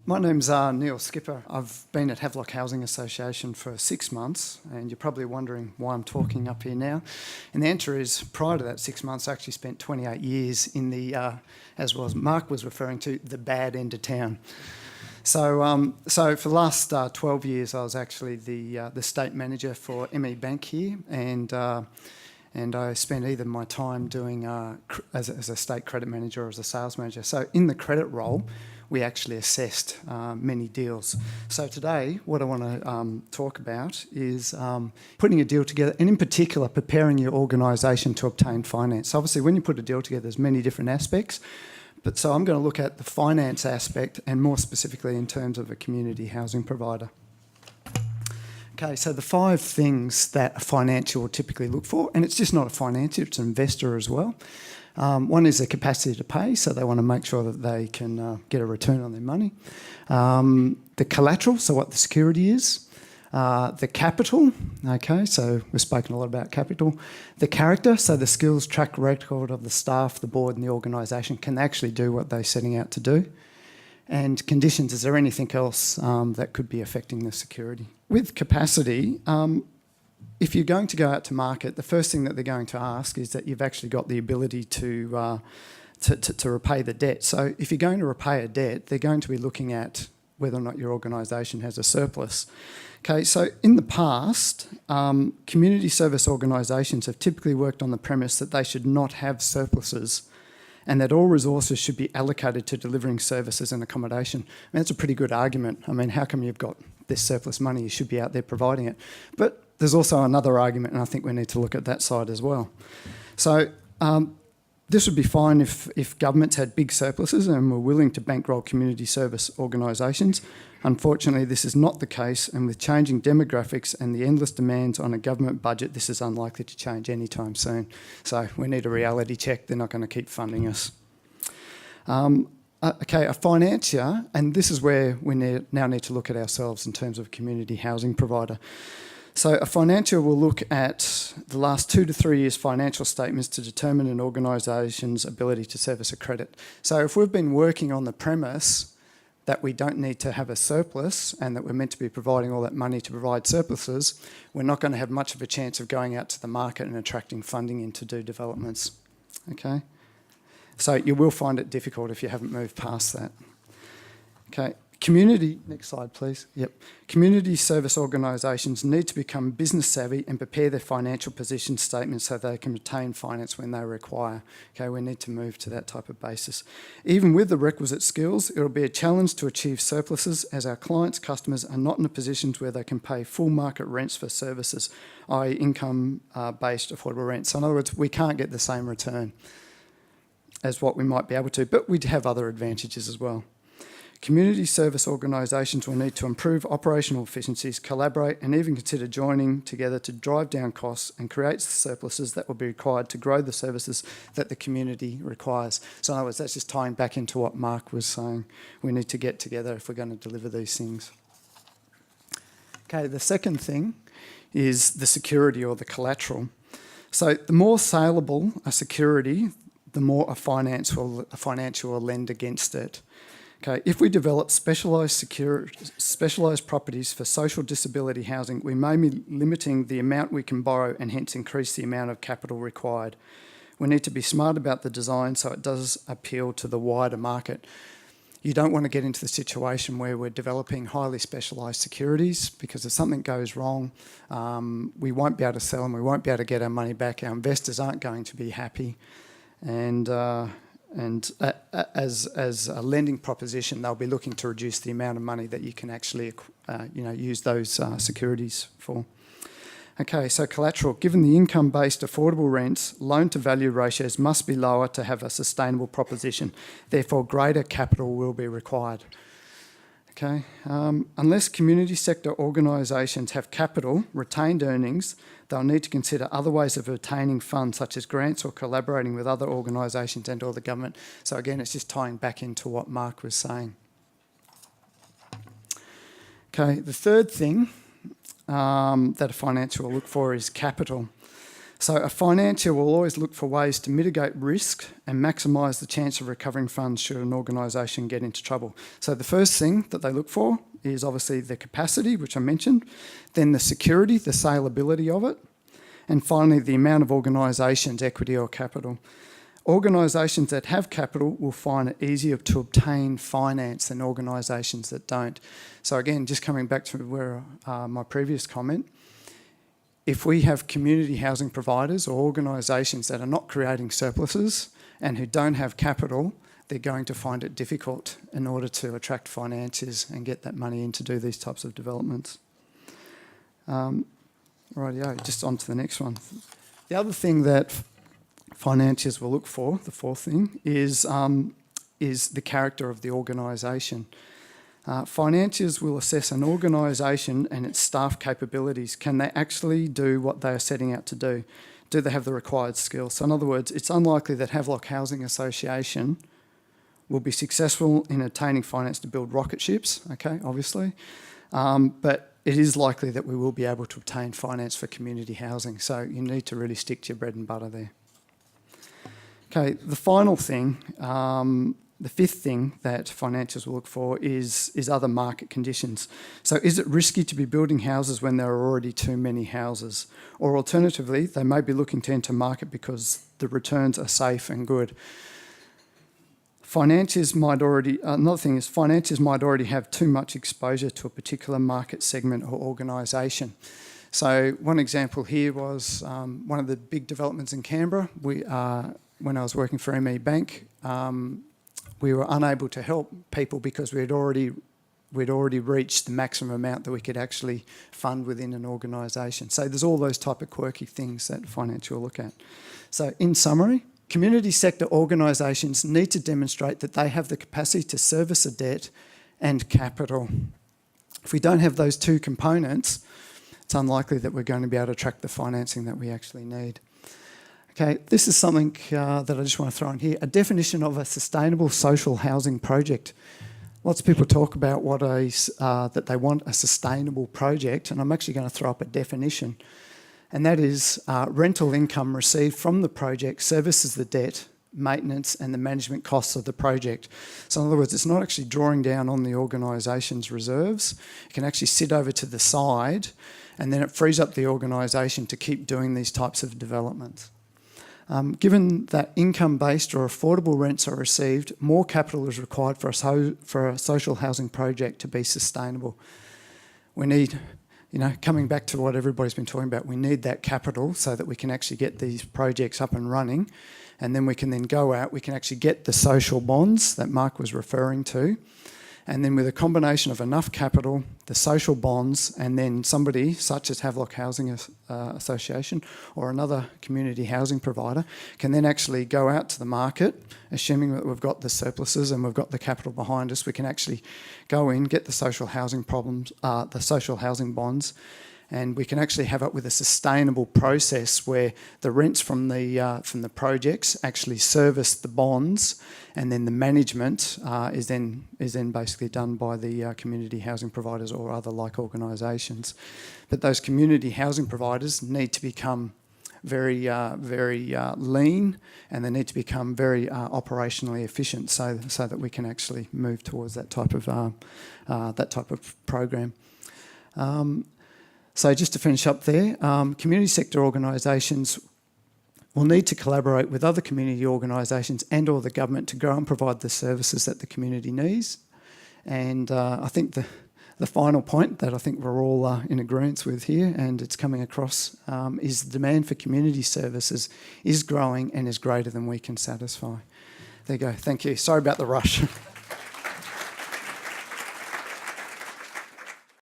My name's Neil Skipper. I've been at Havelock Housing Association for 6 months, and you're probably wondering why I'm talking up here now. And the answer is, prior to that 6 months, I actually spent 28 years in the, as well as Mark was referring to, the bad end of town. So for the last 12 years, I was actually the state manager for ME Bank here, and I spent either my time doing as a state credit manager or as a sales manager. So in the credit role, we actually assessed many deals. So today, what I want to talk about is putting a deal together, and in particular, preparing your organisation to obtain finance. Obviously, when you put a deal together, there's many different aspects. But so I'm going to look at the finance aspect, and more specifically in terms of a community housing provider. Okay, so the 5 things that a financier will typically look for, and it's just not a financier, it's an investor as well. One is the capacity to pay, so they want to make sure that they can get a return on their money. The collateral, so what the security is. The capital, okay, so we've spoken a lot about capital. The character, so the skills, track record of the staff, the board and the organisation, can they actually do what they're setting out to do? And conditions, is there anything else that could be affecting the security? With capacity, if you're going to go out to market, the first thing that they're going to ask is that you've actually got the ability to repay the debt. So if you're going to repay a debt, they're going to be looking at whether or not your organisation has a surplus. Okay, so in the past, community service organisations have typically worked on the premise that they should not have surpluses and that all resources should be allocated to delivering services and accommodation. I mean, that's a pretty good argument. I mean, how come you've got this surplus money? You should be out there providing it. But there's also another argument, and I think we need to look at that side as well. So this would be fine if governments had big surpluses and were willing to bankroll community service organisations. Unfortunately, this is not the case, and with changing demographics and the endless demands on a government budget, this is unlikely to change anytime soon. So we need a reality check. They're not going to keep funding us. Okay, a financier, and this is where we now need to look at ourselves in terms of a community housing provider. So a financier will look at the last 2 to 3 years' financial statements to determine an organisation's ability to service a credit. So if we've been working on the premise that we don't need to have a surplus and that we're meant to be providing all that money to provide surpluses, we're not going to have much of a chance of going out to the market and attracting funding in to do developments. Okay? So you will find it difficult if you haven't moved past that. Okay. Community, next slide please. Yep. Community service organisations need to become business savvy and prepare their financial position statements so they can retain finance when they require. Okay, we need to move to that type of basis. Even with the requisite skills, it will be a challenge to achieve surpluses as our clients' customers are not in a position where they can pay full market rents for services, i.e. income-based affordable rents. So in other words, we can't get the same return as what we might be able to, but we have other advantages as well. Community service organisations will need to improve operational efficiencies, collaborate and even consider joining together to drive down costs and create surpluses that will be required to grow the services that the community requires. So in other words, that's just tying back into what Mark was saying. We need to get together if we're going to deliver these things. Okay, the second thing is the security or the collateral. So the more saleable a security, the more a financier will lend against it. Okay, if we develop specialised properties for social disability housing, we may be limiting the amount we can borrow and hence increase the amount of capital required. We need to be smart about the design so it does appeal to the wider market. You don't want to get into the situation where we're developing highly specialised securities, because if something goes wrong, we won't be able to sell them, we won't be able to get our money back, our investors aren't going to be happy, and as a lending proposition, they'll be looking to reduce the amount of money that you can actually use those securities for. Okay, so collateral. Given the income-based affordable rents, loan-to-value ratios must be lower to have a sustainable proposition. Therefore, greater capital will be required. Okay, unless community sector organisations have capital, retained earnings, they'll need to consider other ways of obtaining funds, such as grants or collaborating with other organisations and or the government. So again, it's just tying back into what Mark was saying. Okay, the third thing that a financier will look for is capital. So a financier will always look for ways to mitigate risk and maximise the chance of recovering funds should an organisation get into trouble. So the first thing that they look for is obviously the capacity, which I mentioned, then the security, the saleability of it, and finally the amount of organisation's equity or capital. Organisations that have capital will find it easier to obtain finance than organisations that don't. So again, just coming back to where my previous comment, if we have community housing providers or organisations that are not creating surpluses and who don't have capital, they're going to find it difficult in order to attract financiers and get that money in to do these types of developments. Rightio, just on to the next one. The other thing that financiers will look for, the fourth thing, is the character of the organisation. Financiers will assess an organisation and its staff capabilities. Can they actually do what they are setting out to do? Do they have the required skills? So in other words, it's unlikely that Havelock Housing Association will be successful in attaining finance to build rocket ships, okay, obviously, but it is likely that we will be able to obtain finance for community housing. So you need to really stick to your bread and butter there. Okay, the final thing, the fifth thing that financiers will look for is other market conditions. So is it risky to be building houses when there are already too many houses? Or alternatively, they may be looking to enter market because the returns are safe and good. Financiers might already have too much exposure to a particular market segment or organisation. So one example here was one of the big developments in Canberra. When I was working for ME Bank, we were unable to help people because we'd already reached the maximum amount that we could actually fund within an organisation. So there's all those type of quirky things that finance will look at. So in summary, community sector organisations need to demonstrate that they have the capacity to service a debt and capital. If we don't have those two components, it's unlikely that we're going to be able to attract the financing that we actually need. Okay, this is something that I just want to throw in here. A definition of a sustainable social housing project. Lots of people talk about that they want a sustainable project, and I'm actually going to throw up a definition. And that is rental income received from the project services the debt, maintenance and the management costs of the project. So in other words, it's not actually drawing down on the organisation's reserves. It can actually sit over to the side and then it frees up the organisation to keep doing these types of developments. Given that income-based or affordable rents are received, more capital is required for a social housing project to be sustainable. We need, coming back to what everybody's been talking about, we need that capital so that we can actually get these projects up and running, and then we can then go out, we can actually get the social bonds that Mark was referring to, and then with a combination of enough capital, the social bonds, and then somebody such as Havelock Housing Association or another community housing provider can then actually go out to the market, assuming that we've got the surpluses and we've got the capital behind us, we can actually go in, get the social housing bonds, and we can actually have it with a sustainable process where the rents from the projects actually service the bonds, and then the management is then basically done by the community housing providers or other like organisations. But those community housing providers need to become very lean, and they need to become very operationally efficient so that we can actually move towards that type of program. So just to finish up there, community sector organisations will need to collaborate with other community organisations and or the government to grow and provide the services that the community needs. And I think the final point that I think we're all in agreement with here, and it's coming across, is the demand for community services is growing and is greater than we can satisfy. There you go. Thank you. Sorry about the rush.